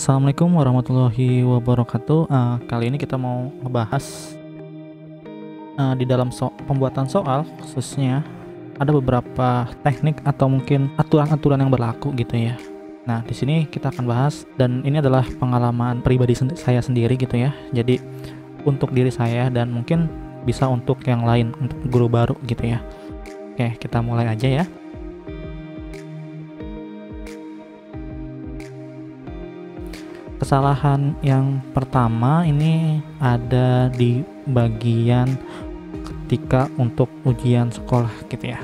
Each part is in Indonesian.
Assalamualaikum warahmatullahi wabarakatuh. Kali ini kita mau ngebahas di dalam pembuatan soal, khususnya ada beberapa teknik atau mungkin aturan-aturan yang berlaku gitu ya. Nah, di sini kita akan bahas, dan ini adalah pengalaman pribadi saya sendiri gitu ya. Jadi untuk diri saya dan mungkin bisa untuk yang lain, untuk guru baru gitu ya. Oke, kita mulai aja ya. Kesalahan yang pertama ini ada di bagian ketika untuk ujian sekolah gitu ya.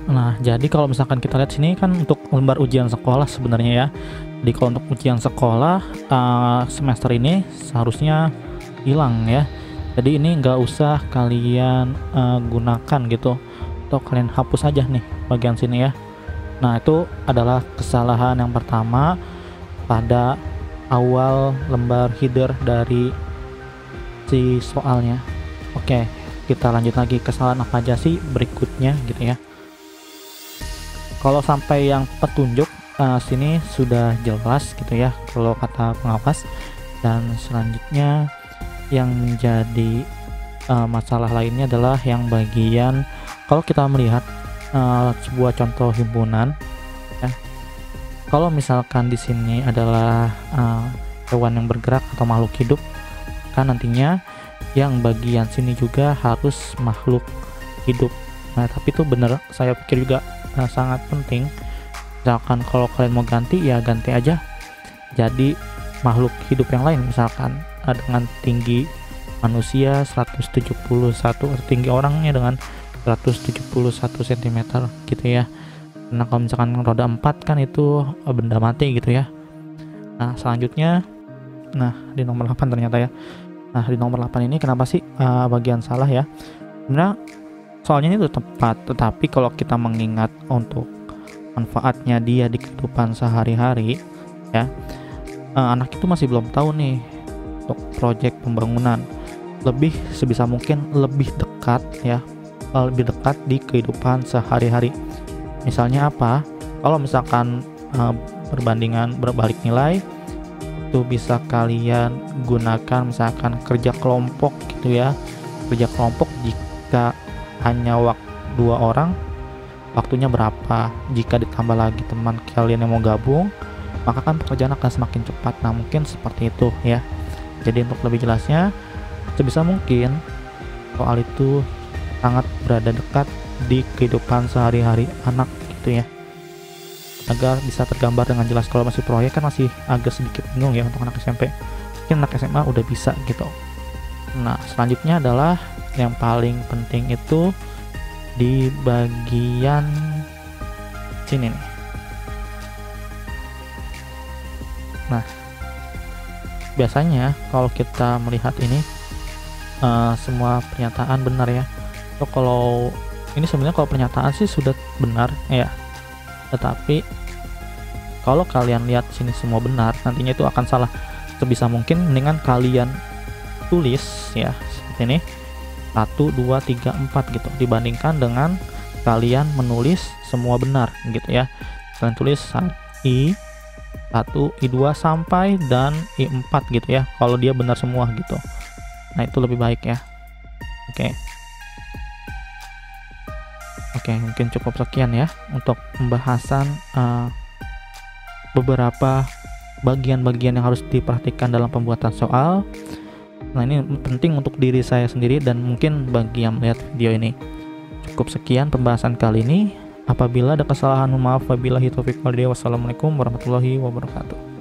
Nah, jadi kalau misalkan kita lihat sini kan untuk lembar ujian sekolah sebenarnya ya. Jadi kalau untuk ujian sekolah semester ini seharusnya hilang ya. Jadi ini nggak usah kalian gunakan gitu, atau kalian hapus aja nih bagian sini ya. Nah, itu adalah kesalahan yang pertama pada awal lembar header dari si soalnya. Oke, kita lanjut lagi. Kesalahan apa aja sih berikutnya gitu ya. Kalau sampai yang petunjuk sini sudah jelas gitu ya kalau kata pengawas. Dan selanjutnya yang menjadi masalah lainnya adalah yang bagian kalau kita melihat sebuah contoh himpunan ya. Kalau misalkan di sini adalah hewan yang bergerak atau makhluk hidup, kan nantinya yang bagian sini juga harus makhluk hidup. Nah, tapi itu bener, saya pikir juga sangat penting. Misalkan kalau kalian mau ganti, ya ganti aja jadi makhluk hidup yang lain, misalkan dengan tinggi manusia 171 atau tinggi orangnya dengan 171 cm gitu ya. Nah, kalau misalkan roda 4 kan itu benda mati gitu ya. Nah, selanjutnya di nomor 8 ternyata ya. Nah, di nomor 8 ini kenapa sih bagian salah ya? Sebenarnya soalnya itu tepat, tetapi kalau kita mengingat untuk manfaatnya dia di kehidupan sehari-hari ya, anak itu masih belum tahu nih untuk proyek pembangunan. Lebih sebisa mungkin lebih dekat ya, lebih dekat di kehidupan sehari-hari. Misalnya apa? Kalau misalkan perbandingan berbalik nilai itu bisa kalian gunakan misalkan kerja kelompok gitu ya. Kerja kelompok jika hanya dua orang, waktunya berapa? Jika ditambah lagi teman kalian yang mau gabung, maka kan pekerjaan akan semakin cepat. Nah, mungkin seperti itu ya. Jadi untuk lebih jelasnya, sebisa mungkin soal itu sangat berada dekat di kehidupan sehari-hari anak gitu ya, agar bisa tergambar dengan jelas. Kalau masih proyek kan masih agak sedikit bingung ya untuk anak SMP, mungkin anak SMA udah bisa gitu. Nah, selanjutnya adalah yang paling penting itu di bagian sini nih. Nah, biasanya kalau kita melihat ini semua pernyataan benar ya. So, kalau ini sebenarnya kalau pernyataan sih sudah benar ya, tetapi kalau kalian lihat sini semua benar, nantinya itu akan salah. Sebisa mungkin mendingan kalian tulis ya seperti ini 1, 2, 3, 4 gitu, dibandingkan dengan kalian menulis semua benar gitu ya. Kalian tulis I1, I2 sampai dan I4 gitu ya, kalau dia benar semua gitu. Nah, itu lebih baik ya. Oke, mungkin cukup sekian ya untuk pembahasan beberapa bagian-bagian yang harus diperhatikan dalam pembuatan soal. Nah, ini penting untuk diri saya sendiri dan mungkin bagi yang melihat video ini. Cukup sekian pembahasan kali ini. Apabila ada kesalahan, mohon maaf. Wabillahi taufiq wal hidayah. Wassalamualaikum warahmatullahi wabarakatuh.